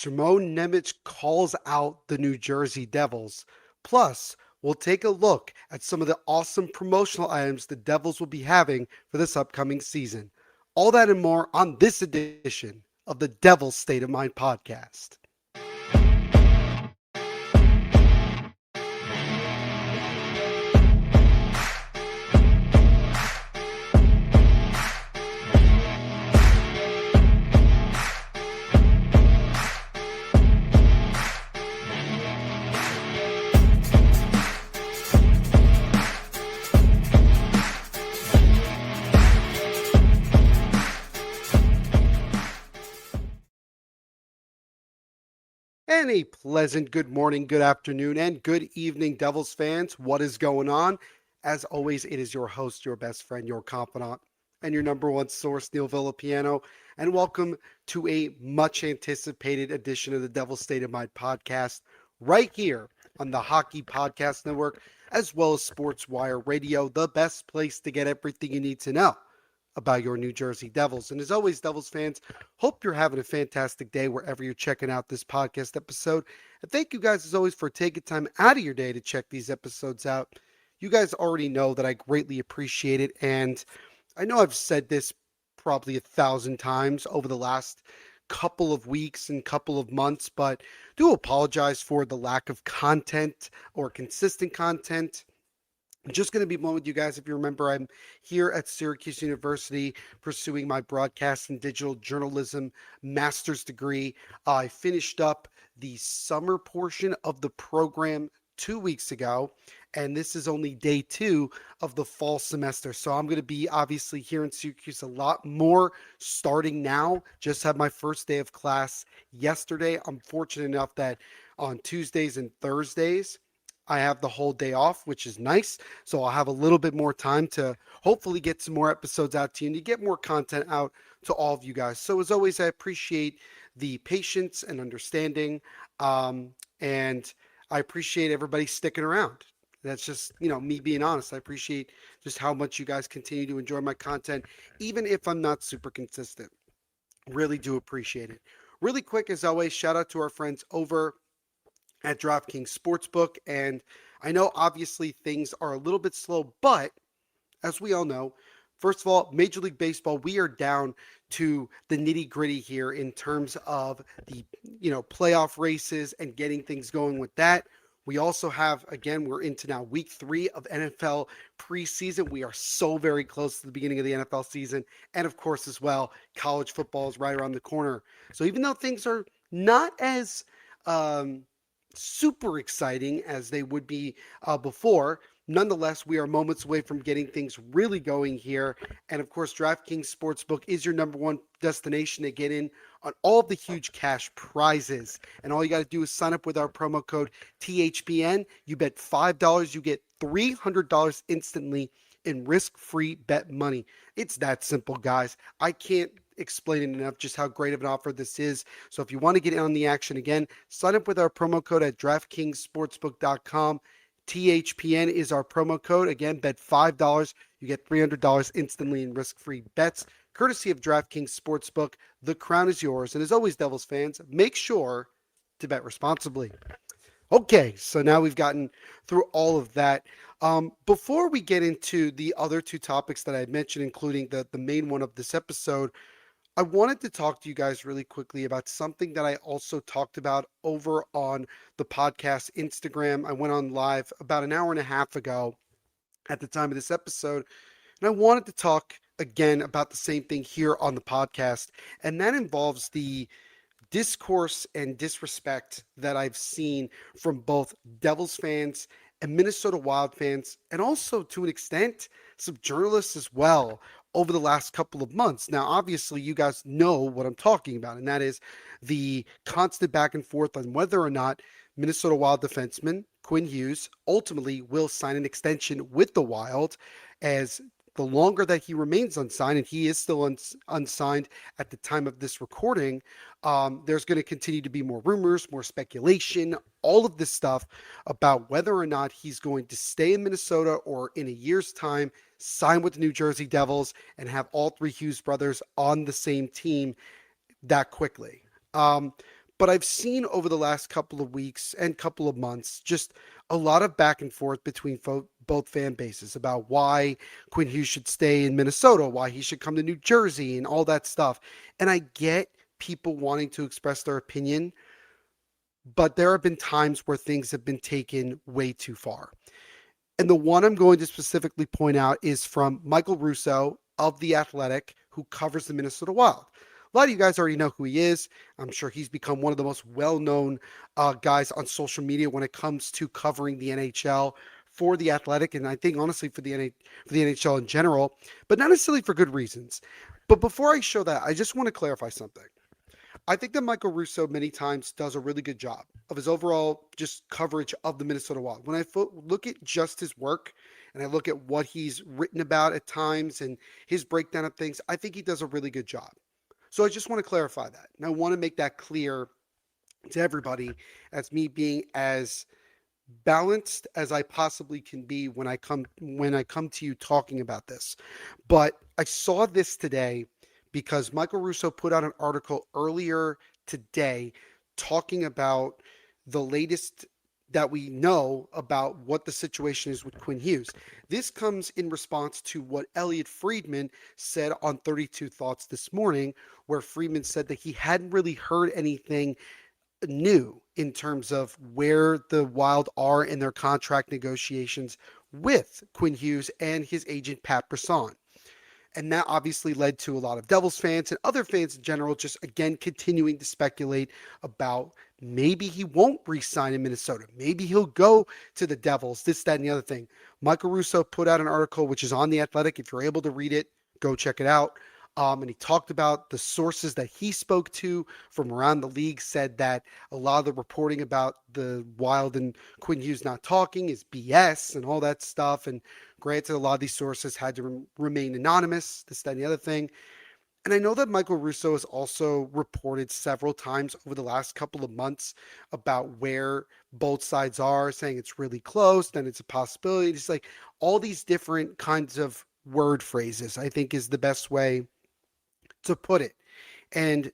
Nemec calls out the New Jersey Devils. Plus, we'll take a look at some of the awesome promotional items the Devils will be having for this upcoming season. All that and more on this edition of the Devil's State of Mind podcast. And a pleasant good morning, good afternoon, and good evening, Devils fans. What is going on? As always, it is your host, your best friend, your confidant, and your number one source, Neil Villapiano. And welcome to a much anticipated edition of the Devil's State of Mind podcast, right here on the Hockey Podcast Network, as well as Sports Wire Radio, the best place to get everything you need to know about your New Jersey Devils. And as always, Devils fans, hope you're having a fantastic day wherever you're checking out this podcast episode. And thank you guys, as always, for taking time out of your day to check these episodes out. You guys already know that I greatly appreciate it. And I know I've said this probably 1,000 times over the last couple of weeks and couple of months, but do apologize for the lack of content or consistent content. I'm just going to be one with you guys. If you remember, I'm here at Syracuse University pursuing my broadcast and digital journalism master's degree. I finished up the summer portion of the program 2 weeks ago, and this is only day 2 of the fall semester. So I'm going to be obviously here in Syracuse a lot more starting now. Just had my first day of class yesterday. I'm fortunate enough that on Tuesdays and Thursdays, I have the whole day off, which is nice. So I'll have a little bit more time to hopefully get some more episodes out to you and to get more content out to all of you guys. So as always, I appreciate the patience and understanding. And I appreciate everybody sticking around. That's just, me being honest. I appreciate just how much you guys continue to enjoy my content, even if I'm not super consistent. Really do appreciate it. Really quick, as always, shout out to our friends over at DraftKings Sportsbook. And I know obviously things are a little bit slow, but as we all know, first of all, Major League Baseball, we are down to the nitty gritty here in terms of the, playoff races and getting things going with that. We also have, again, we're into now week 3 of NFL preseason. We are so very close to the beginning of the NFL season. And of course, as well, college football is right around the corner. So even though things are not as super exciting as they would be before, nonetheless, we are moments away from getting things really going here. And of course, DraftKings Sportsbook is your number one destination to get in on all of the huge cash prizes. And all you got to do is sign up with our promo code THPN. You bet $5, you get $300 instantly in risk-free bet money. It's that simple, guys. I can't explain it enough just how great of an offer this is. So if you want to get in on the action again, sign up with our promo code at DraftKingsSportsbook.com. THPN is our promo code. Again, bet $5. You get $300 instantly in risk-free bets, courtesy of DraftKings Sportsbook. The crown is yours. And as always, Devils fans, make sure to bet responsibly. Okay, so now we've gotten through all of that. Before we get into the other 2 topics that I mentioned, including the main one of this episode, I wanted to talk to you guys really quickly about something that I also talked about over on the podcast Instagram. I went on live about an hour and a half ago at the time of this episode, and I wanted to talk again about the same thing here on the podcast, and that involves the discourse and disrespect that I've seen from both Devils fans and Minnesota Wild fans, and also to an extent, some journalists as well over the last couple of months. Now, obviously, you guys know what I'm talking about, and that is the constant back and forth on whether or not Minnesota Wild defenseman Quinn Hughes ultimately will sign an extension with the Wild, as the longer that he remains unsigned, and he is still unsigned at the time of this recording, there's going to continue to be more rumors, more speculation, all of this stuff about whether or not he's going to stay in Minnesota or in a year's time sign with the New Jersey Devils and have all 3 Hughes brothers on the same team that quickly. But I've seen over the last couple of weeks and couple of months just a lot of back and forth between both fan bases about why Quinn Hughes should stay in Minnesota, why he should come to New Jersey, and all that stuff. And I get people wanting to express their opinion, but there have been times where things have been taken way too far. And the one I'm going to specifically point out is from Michael Russo of The Athletic, who covers the Minnesota Wild. A lot of you guys already know who he is. I'm sure he's become one of the most well-known guys on social media when it comes to covering the NHL for The Athletic, and I think honestly for the NHL in general, but not necessarily for good reasons. But before I show that, I just want to clarify something. I think that Michael Russo many times does a really good job of his overall just coverage of the Minnesota Wild. When I look at just his work and I look at what he's written about at times and his breakdown of things, I think he does a really good job. So I just want to clarify that. And I want to make that clear to everybody as me being as balanced as I possibly can be when I come to you talking about this. But I saw this today because Michael Russo put out an article earlier today talking about the latest that we know about what the situation is with Quinn Hughes. This comes in response to what Elliot Friedman said on 32 Thoughts this morning, where Friedman said that he hadn't really heard anything new in terms of where the Wild are in their contract negotiations with Quinn Hughes and his agent Pat Brisson. And that obviously led to a lot of Devils fans and other fans in general just again continuing to speculate about maybe he won't re-sign in Minnesota. Maybe he'll go to the Devils, this, that, and the other thing. Michael Russo put out an article which is on The Athletic. If you're able to read it, go check it out. And he talked about the sources that he spoke to from around the league said that a lot of the reporting about the Wild and Quinn Hughes not talking is BS and all that stuff. And granted, a lot of these sources had to remain anonymous, this, that, and the other thing. And I know that Michael Russo has also reported several times over the last couple of months about where both sides are, saying it's really close, then it's a possibility. It's like all these different kinds of word phrases, I think is the best way to put it. And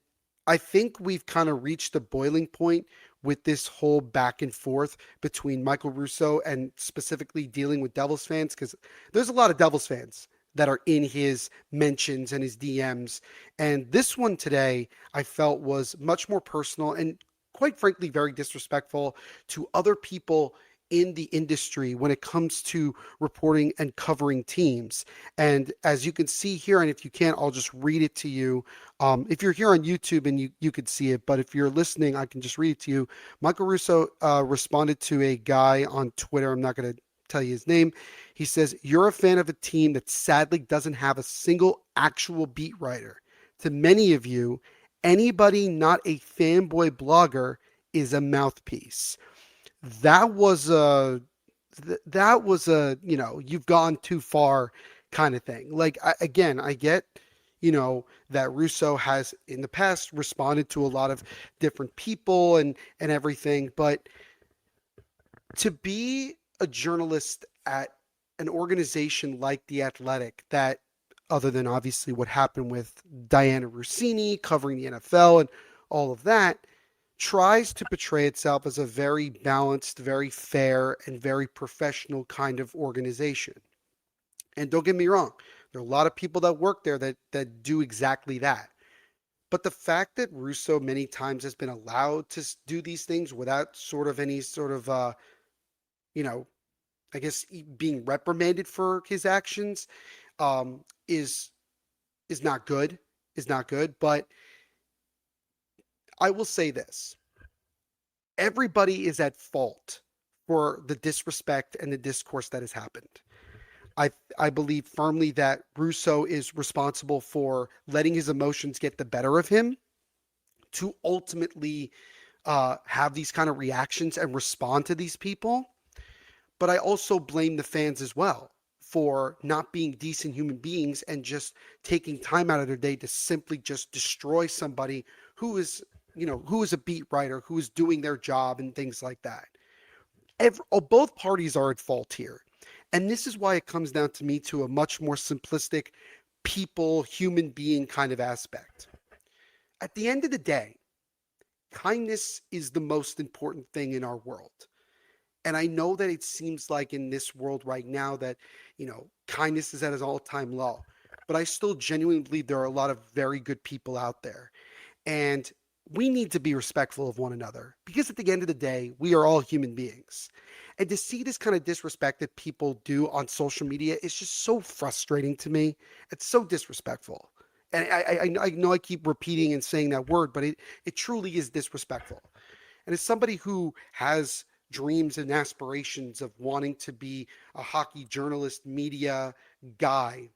I think we've kind of reached the boiling point with this whole back and forth between Michael Russo and specifically dealing with Devils fans, because there's a lot of Devils fans that are in his mentions and his DMs. And this one today I felt was much more personal and quite frankly very disrespectful to other people in the industry when it comes to reporting and covering teams. And as you can see here, and if you can't, I'll just read it to you. If you're here on YouTube and you could see it, but if you're listening, I can just read it to you. Michael Russo responded to a guy on Twitter. I'm not going to tell you his name. He says, "You're a fan of a team that sadly doesn't have a single actual beat writer. To many of you, anybody not a fanboy blogger is a mouthpiece." That was a you've gone too far kind of thing. Like again, I get that Russo has in the past responded to a lot of different people and everything, but to be a journalist at an organization like The Athletic that, other than obviously what happened with Diana Rossini covering the NFL and all of that, tries to portray itself as a very balanced, very fair, and very professional kind of organization. And don't get me wrong, there are a lot of people that work there that do exactly that. But the fact that Russo many times has been allowed to do these things without sort of any sort of, you know, I guess being reprimanded for his actions, um, is is not good. Is not good. But I will say this: everybody is at fault for the disrespect and the discourse that has happened. I I believe firmly that Russo is responsible for letting his emotions get the better of him to ultimately have these kind of reactions and respond to these people. But I also blame the fans as well for not being decent human beings and just taking time out of their day to simply just destroy somebody who is, who is a beat writer, who is doing their job and things like that. Both parties are at fault here. And this is why it comes down to me to a much more simplistic human being kind of aspect. At the end of the day, kindness is the most important thing in our world. And I know that it seems like in this world right now that, kindness is at its all-time low. But I still genuinely believe there are a lot of very good people out there. And we need to be respectful of one another because at the end of the day, we are all human beings. And to see this kind of disrespect that people do on social media is just so frustrating to me. It's so disrespectful. And I know I keep repeating and saying that word, but it truly is disrespectful. And as somebody who has dreams and aspirations of wanting to be a hockey journalist, media guy,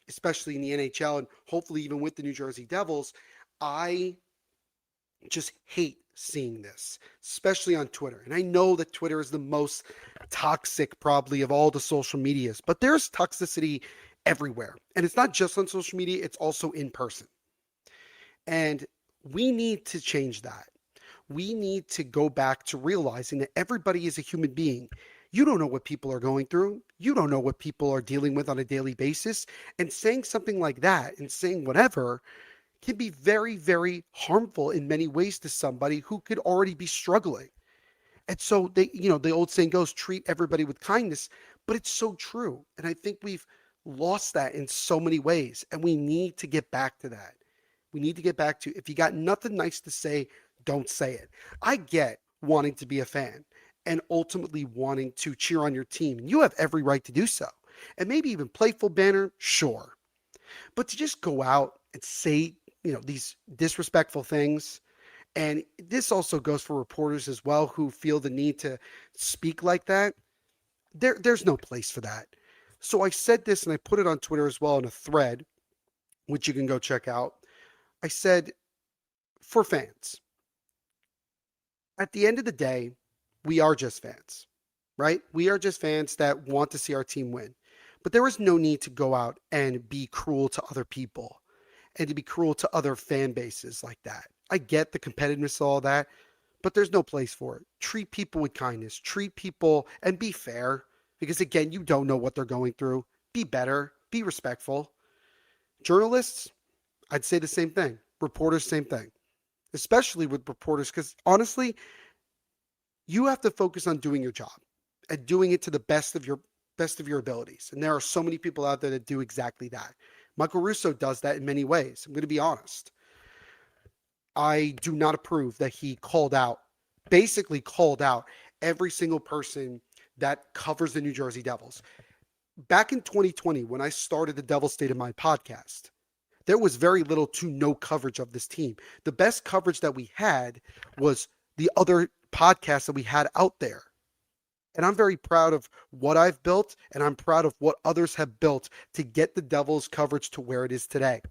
especially in the NHL and hopefully even with the New Jersey Devils, I just hate seeing this, especially on Twitter. And I know that Twitter is the most toxic, probably, of all the social medias, but there's toxicity everywhere. And it's not just on social media, it's also in person. And we need to change that. We need to go back to realizing that everybody is a human being. You don't know what people are going through. You don't know what people are dealing with on a daily basis. And saying something like that and saying whatever can be very, very harmful in many ways to somebody who could already be struggling. And so the old saying goes, treat everybody with kindness, but it's so true. And I think we've lost that in so many ways. And we need to get back to that. We need to get back to, if you got nothing nice to say, don't say it. I get wanting to be a fan and ultimately wanting to cheer on your team. And you have every right to do so. And maybe even playful banner, sure. But to just go out and say, these disrespectful things, and this also goes for reporters as well who feel the need to speak like that, there's no place for that. So I said this and I put it on Twitter as well in a thread, which you can go check out. I said, for fans, at the end of the day, we are just fans, right? We are just fans that want to see our team win. But there is no need to go out and be cruel to other people and to be cruel to other fan bases like that. I get the competitiveness of all that, but there's no place for it. Treat people with kindness. Treat people and be fair because, again, you don't know what they're going through. Be better. Be respectful. Journalists, I'd say the same thing. Reporters, same thing. Especially with reporters because, honestly, you have to focus on doing your job and doing it to the best of your abilities. And there are so many people out there that do exactly that. Michael Russo does that in many ways. I'm going to be honest. I do not approve that he basically called out every single person that covers the New Jersey Devils. Back in 2020, when I started the Devil State of Mind podcast, there was very little to no coverage of this team. The best coverage that we had was the other podcasts that we had out there. And I'm very proud of what I've built, and I'm proud of what others have built to get the Devils coverage to where it is today.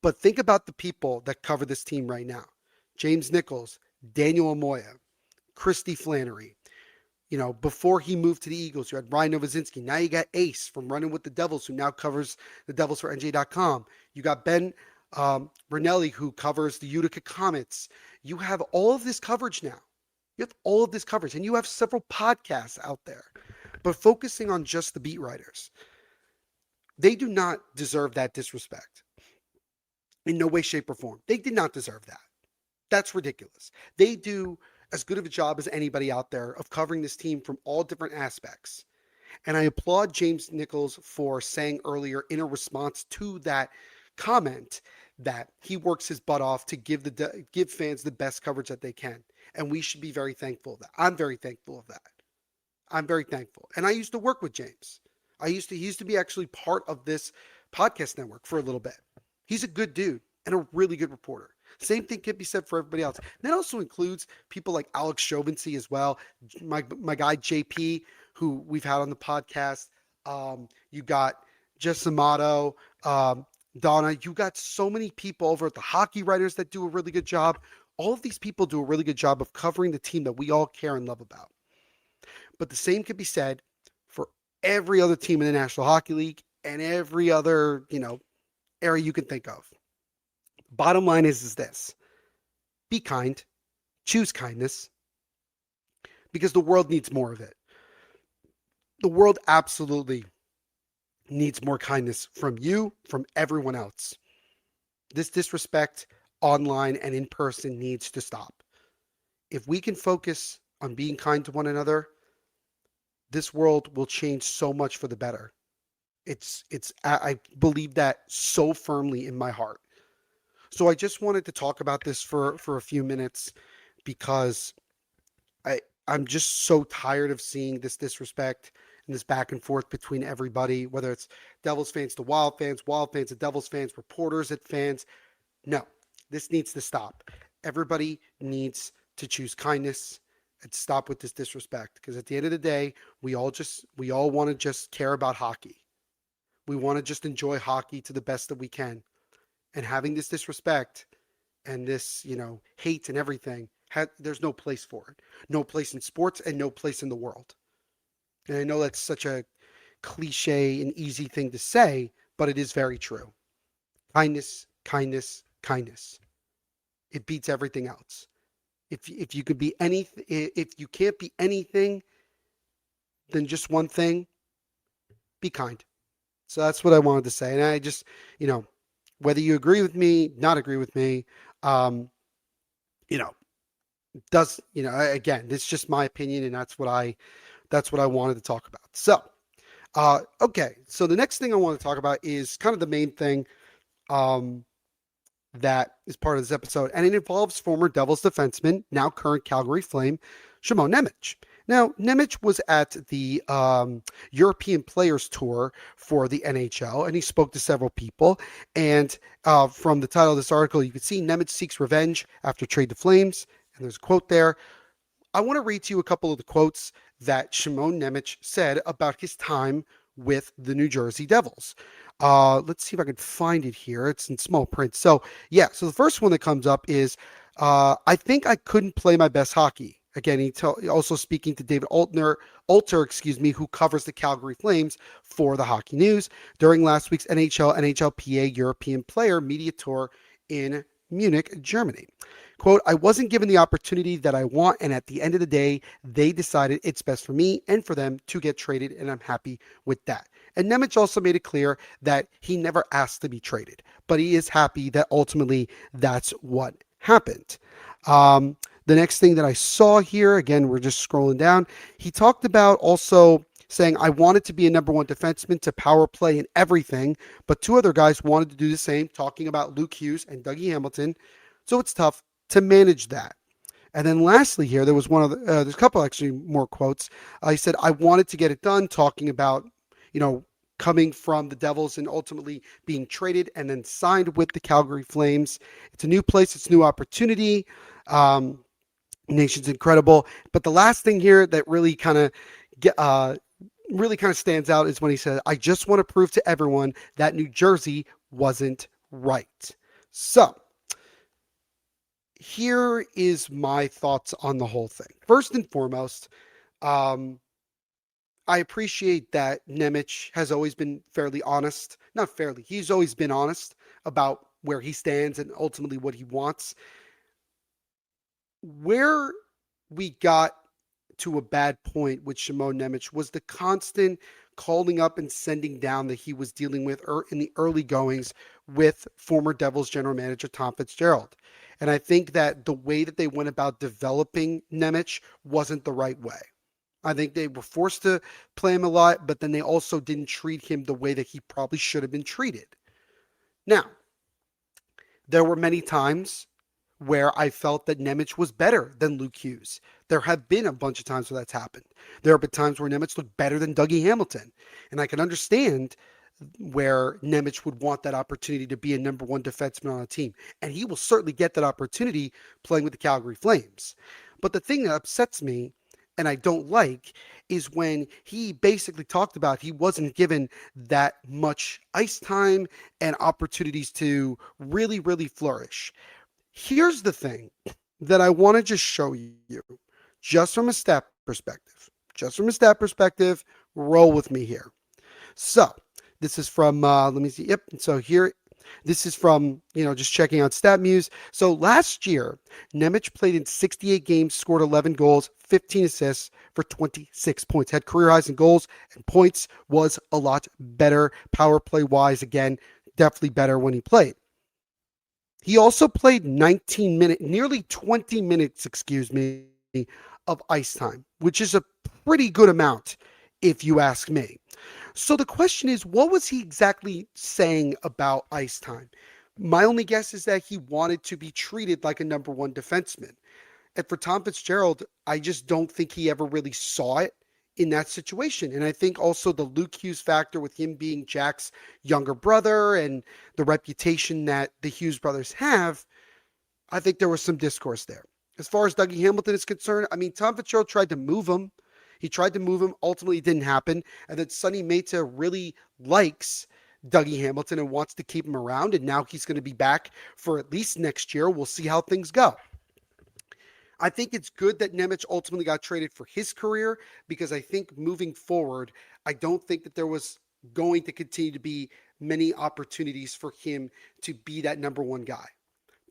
But think about the people that cover this team right now. James Nichols, Daniel Amoya, Christy Flannery. Before he moved to the Eagles, you had Ryan Novozinski. Now you got Ace from Running with the Devils, who now covers the Devils for NJ.com. You got Ben Brunelli, who covers the Utica Comets. You have all of this coverage now. You have all of this coverage, and you have several podcasts out there. But focusing on just the beat writers, they do not deserve that disrespect. In no way, shape, or form. They did not deserve that. That's ridiculous. They do as good of a job as anybody out there of covering this team from all different aspects. And I applaud James Nichols for saying earlier in a response to that comment that he works his butt off to give fans the best coverage that they can. And we should be very thankful of that. I'm very thankful of that. I'm very thankful. And I used to work with James. He used to be actually part of this podcast network for a little bit. He's a good dude and a really good reporter. Same thing can be said for everybody else. That also includes people like Alex Chauvency as well. My guy JP, who we've had on the podcast. You got Jess Amato, Donna. You got so many people over at the Hockey Writers that do a really good job. All of these people do a really good job of covering the team that we all care and love about. But the same could be said for every other team in the National Hockey League and every other, area you can think of. Bottom line is this. Be kind. Choose kindness. Because the world needs more of it. The world absolutely needs more kindness from you, from everyone else. This disrespect online and in person needs to stop. If we can focus on being kind to one another, this world will change so much for the better. I believe that so firmly in my heart. So I just wanted to talk about this for a few minutes because I'm just so tired of seeing this disrespect and this back and forth between everybody, whether it's Devils fans to Wild fans to Devils fans, reporters at fans. No, this needs to stop. Everybody needs to choose kindness and stop with this disrespect. Because at the end of the day, we all want to just care about hockey. We want to just enjoy hockey to the best that we can. And having this disrespect and this, hate and everything, there's no place for it. No place in sports and no place in the world. And I know that's such a cliche and easy thing to say, but it is very true. Kindness, kindness, kindness. It beats everything else. If you could be anything, if you can't be anything, then just one thing, be kind. So that's what I wanted to say. And I just, whether you agree with me, not agree with me, you know, again, this is just my opinion, and that's what I wanted to talk about. So, okay. So the next thing I want to talk about is kind of the main thing, that is part of this episode, and it involves former Devils defenseman, now current Calgary Flame, Shimon Nemec. Now, Nemec was at the European Players Tour for the NHL, and he spoke to several people. And from the title of this article, you can see Nemec seeks revenge after trade to Flames. And there's a quote there. I want to read to you a couple of the quotes that Shimon Nemec said about his time with the New Jersey Devils. Let's see if I can find it here. It's in small print. So the first one that comes up is, I think I couldn't play my best hockey. Again, also speaking to David Alter, who covers the Calgary Flames for the Hockey News during last week's NHLPA European Player Media Tour in Munich, Germany. Quote, I wasn't given the opportunity that I want, and at the end of the day, they decided it's best for me and for them to get traded, and I'm happy with that. And Nemec also made it clear that he never asked to be traded, but he is happy that ultimately that's what happened. The next thing that I saw here, again, we're just scrolling down, he talked about also saying, I wanted to be a number one defenseman to power play and everything, but two other guys wanted to do the same, talking about Luke Hughes and Dougie Hamilton. So it's tough to manage that. And then lastly here, there was there's a couple actually more quotes. He said, I wanted to get it done, talking about, coming from the Devils and ultimately being traded and then signed with the Calgary Flames. It's a new place. It's a new opportunity. Nation's incredible. But the last thing here that really kind of stands out is when he said, I just want to prove to everyone that New Jersey wasn't right. So here is my thoughts on the whole thing. First and foremost, I appreciate that Nemec has always been fairly honest. Not fairly. He's always been honest about where he stands and ultimately what he wants. Where we got to a bad point with Shimon Nemec was the constant calling up and sending down that he was dealing with in the early goings with former Devils general manager Tom Fitzgerald. And I think that the way that they went about developing Nemec wasn't the right way. I think they were forced to play him a lot, but then they also didn't treat him the way that he probably should have been treated. Now, there were many times where I felt that Nemec was better than Luke Hughes. There have been a bunch of times where that's happened. There have been times where Nemec looked better than Dougie Hamilton. And I can understand where Nemec would want that opportunity to be a number one defenseman on a team. And he will certainly get that opportunity playing with the Calgary Flames. But the thing that upsets me and I don't like is when he basically talked about he wasn't given that much ice time and opportunities to really, really flourish. Here's the thing that I want to just show you, just from a stat perspective. Roll with me here. So this is from, let me see. Yep. So here, this is from, just checking out StatMuse. So last year, Nemec played in 68 games, scored 11 goals, 15 assists for 26 points. Had career highs in goals and points, was a lot better power play wise. Again, definitely better when he played. He also played 19 minutes, nearly 20 minutes, excuse me, of ice time, which is a pretty good amount, if you ask me. So the question is, what was he exactly saying about ice time? My only guess is that he wanted to be treated like a number one defenseman. And for Tom Fitzgerald, I just don't think he ever really saw it in that situation. And I think also the Luke Hughes factor with him being Jack's younger brother and the reputation that the Hughes brothers have, I think there was some discourse there. As far as Dougie Hamilton is concerned, I mean, Tom Fitzgerald tried to move him. He tried to move him. Ultimately, it didn't happen. And then Sonny Mehta really likes Dougie Hamilton and wants to keep him around. And now he's going to be back for at least next year. We'll see how things go. I think it's good that Nemec ultimately got traded for his career because I think moving forward, I don't think that there was going to continue to be many opportunities for him to be that number one guy.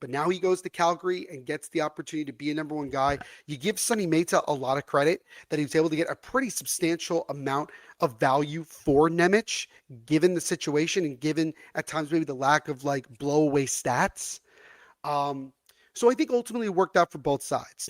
But now he goes to Calgary and gets the opportunity to be a number one guy. You give Sonny Mehta a lot of credit that he was able to get a pretty substantial amount of value for Nemec, given the situation and given at times maybe the lack of like blowaway stats. Um, so I think ultimately it worked out for both sides.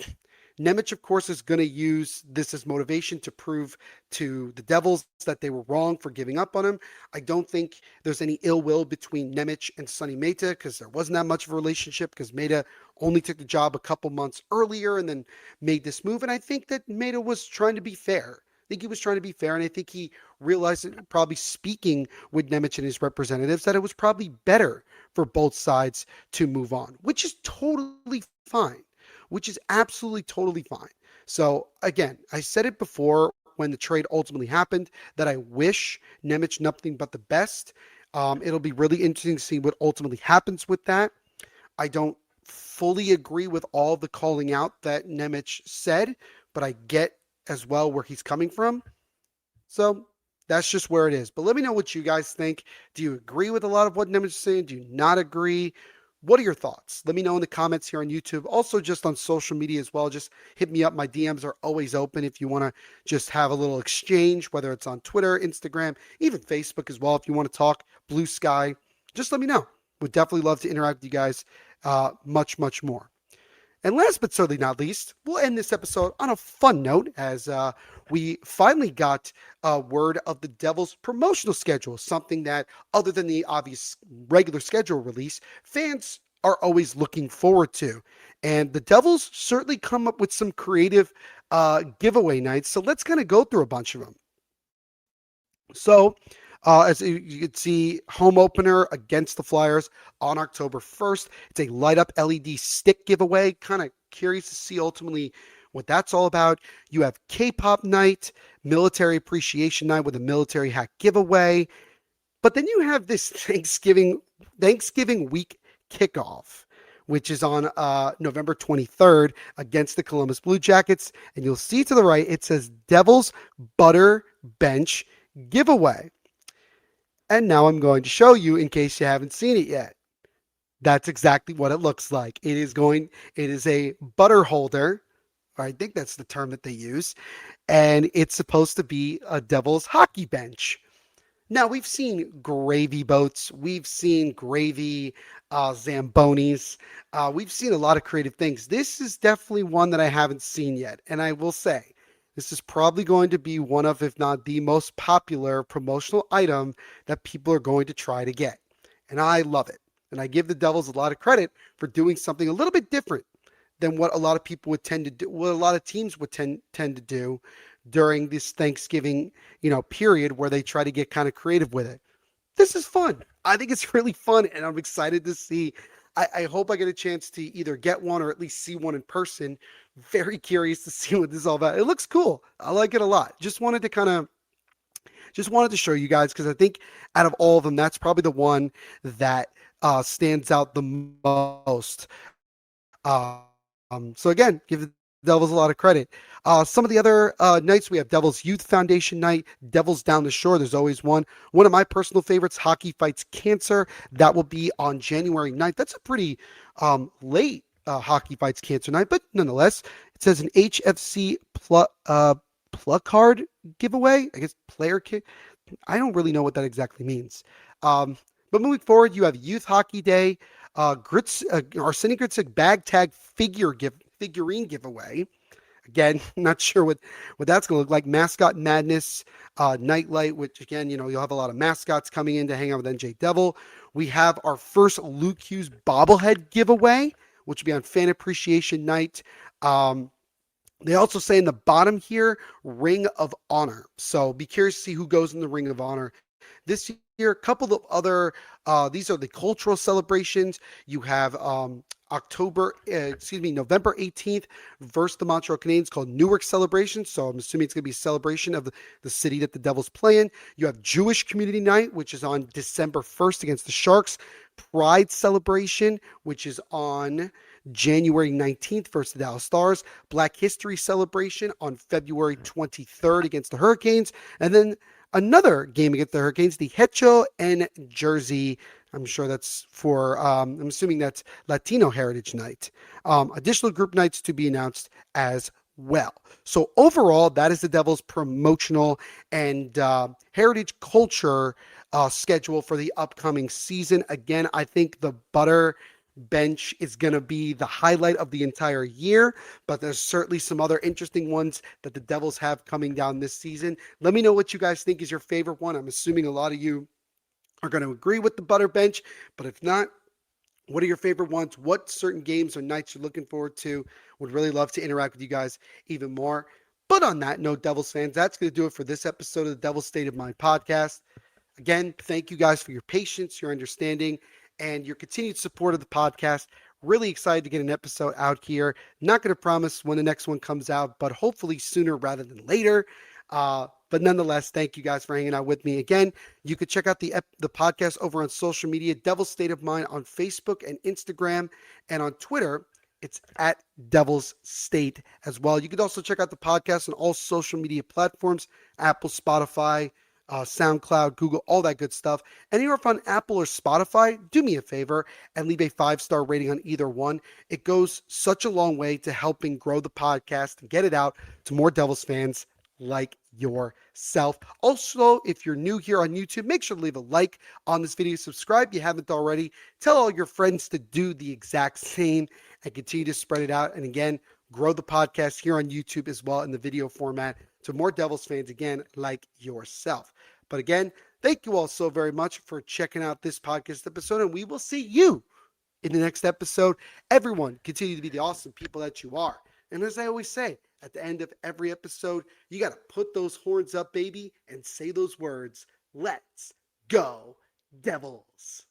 Nemec, of course, is going to use this as motivation to prove to the Devils that they were wrong for giving up on him. I don't think there's any ill will between Nemec and Sonny Mehta because there wasn't that much of a relationship because Mehta only took the job a couple months earlier and then made this move. And I think that Mehta was trying to be fair. I think he was trying to be fair, and I think he realized, probably speaking with Nemec and his representatives, that it was probably better for both sides to move on, which is totally fine, which is absolutely totally fine. So again, I said it before when the trade ultimately happened that I wish Nemec nothing but the best. It'll be really interesting to see what ultimately happens with that. I don't fully agree with all the calling out that Nemec said, but I get as well where he's coming from. So that's just where it is. But let me know what you guys think. Do you agree with a lot of what Nemec is saying? Do you not agree? What are your thoughts? Let me know in the comments here on YouTube. Also, just on social media as well. Just hit me up. My DMs are always open if you want to just have a little exchange, whether it's on Twitter, Instagram, even Facebook as well. If you want to talk, BlueSky, just let me know. Would definitely love to interact with you guys much, much more. And last but certainly not least, we'll end this episode on a fun note as we finally got word of the Devils' promotional schedule, something that, other than the obvious regular schedule release, fans are always looking forward to. And the Devils certainly come up with some creative giveaway nights. So let's kind of go through a bunch of them. So, as you can see, home opener against the Flyers on October 1st. It's a light up LED stick giveaway. Kind of curious to see ultimately what that's all about. You have K-pop night, military appreciation night with a military hat giveaway. But then you have this Thanksgiving week kickoff, which is on November 23rd against the Columbus Blue Jackets. And you'll see to the right, it says Devils Butter Bench giveaway. And now I'm going to show you in case you haven't seen it yet. That's exactly what it looks like. It is a butter holder, or I think that's the term that they use, and it's supposed to be a Devils hockey bench. Now, we've seen gravy boats. We've seen gravy Zambonis. We've seen a lot of creative things. This is definitely one that I haven't seen yet. And I will say, this is probably going to be one of, if not the most popular promotional item that people are going to try to get. And I love it. And I give the Devils a lot of credit for doing something a little bit different than what a lot of people would tend to do, what a lot of teams would tend to do during this Thanksgiving, period where they try to get kind of creative with it. This is fun. I think it's really fun, and I'm excited to see. I hope I get a chance to either get one or at least see one in person. Very curious to see what this is all about. It looks cool. I like it a lot. Just wanted to show you guys because I think out of all of them, that's probably the one that stands out the most. So again, give the Devils a lot of credit. Some of the other nights, we have Devils Youth Foundation night, Devils Down the Shore. There's always one. One of my personal favorites, Hockey Fights Cancer. That will be on January 9th. That's a pretty late Hockey Fights Cancer night, but nonetheless, it says an HFC card giveaway. I guess player kit. I don't really know what that exactly means. But moving forward, you have Youth Hockey Day. Arsenic Gritzik bag tag figurine giveaway. Again, not sure what that's going to look like. Mascot Madness Nightlight, which again, you'll have a lot of mascots coming in to hang out with NJ Devil. We have our first Luke Hughes bobblehead giveaway, which will be on Fan Appreciation Night. They also say in the bottom here, Ring of Honor. So be curious to see who goes in the Ring of Honor this year. A couple of other, these are the cultural celebrations. You have November 18th versus the Montreal Canadiens called Newark Celebration. So I'm assuming it's going to be a celebration of the city that the Devils play in. You have Jewish Community Night, which is on December 1st against the Sharks. Pride Celebration, which is on January 19th versus the Dallas Stars. Black History Celebration on February 23rd against the Hurricanes. And then another game against the Hurricanes, the Hecho and Jersey. I'm sure that's for, I'm assuming that's Latino Heritage Night. Additional group nights to be announced as well. So overall, that is the Devils' promotional and heritage culture schedule for the upcoming season. Again, I think the Butter bench is going to be the highlight of the entire year, but there's certainly some other interesting ones that the Devils have coming down this season. Let me know what you guys think is your favorite one. I'm assuming a lot of you are going to agree with the Butter bench, but if not, what are your favorite ones? What certain games or nights you're looking forward to? Would really love to interact with you guys even more. But on that note, Devils fans, that's going to do it for this episode of the Devil's State of Mind podcast. Again, thank you guys for your patience, your understanding, and your continued support of the podcast. Really excited to get an episode out here. Not going to promise when the next one comes out, but hopefully sooner rather than later. But nonetheless, thank you guys for hanging out with me. Again, you could check out the podcast over on social media, Devil's State of Mind on Facebook and Instagram, and on Twitter, it's at Devil's State as well. You could also check out the podcast on all social media platforms, Apple, Spotify, SoundCloud, Google, all that good stuff. And if you're on Apple or Spotify, do me a favor and leave a 5-star rating on either one. It goes such a long way to helping grow the podcast and get it out to more Devils fans like yourself. Also, if you're new here on YouTube, make sure to leave a like on this video. Subscribe if you haven't already. Tell all your friends to do the exact same and continue to spread it out. And again, grow the podcast here on YouTube as well in the video format to more Devils fans, again, like yourself. But again, thank you all so very much for checking out this podcast episode, and we will see you in the next episode. Everyone, continue to be the awesome people that you are. And as I always say, at the end of every episode, you got to put those horns up, baby, and say those words. Let's go, Devils.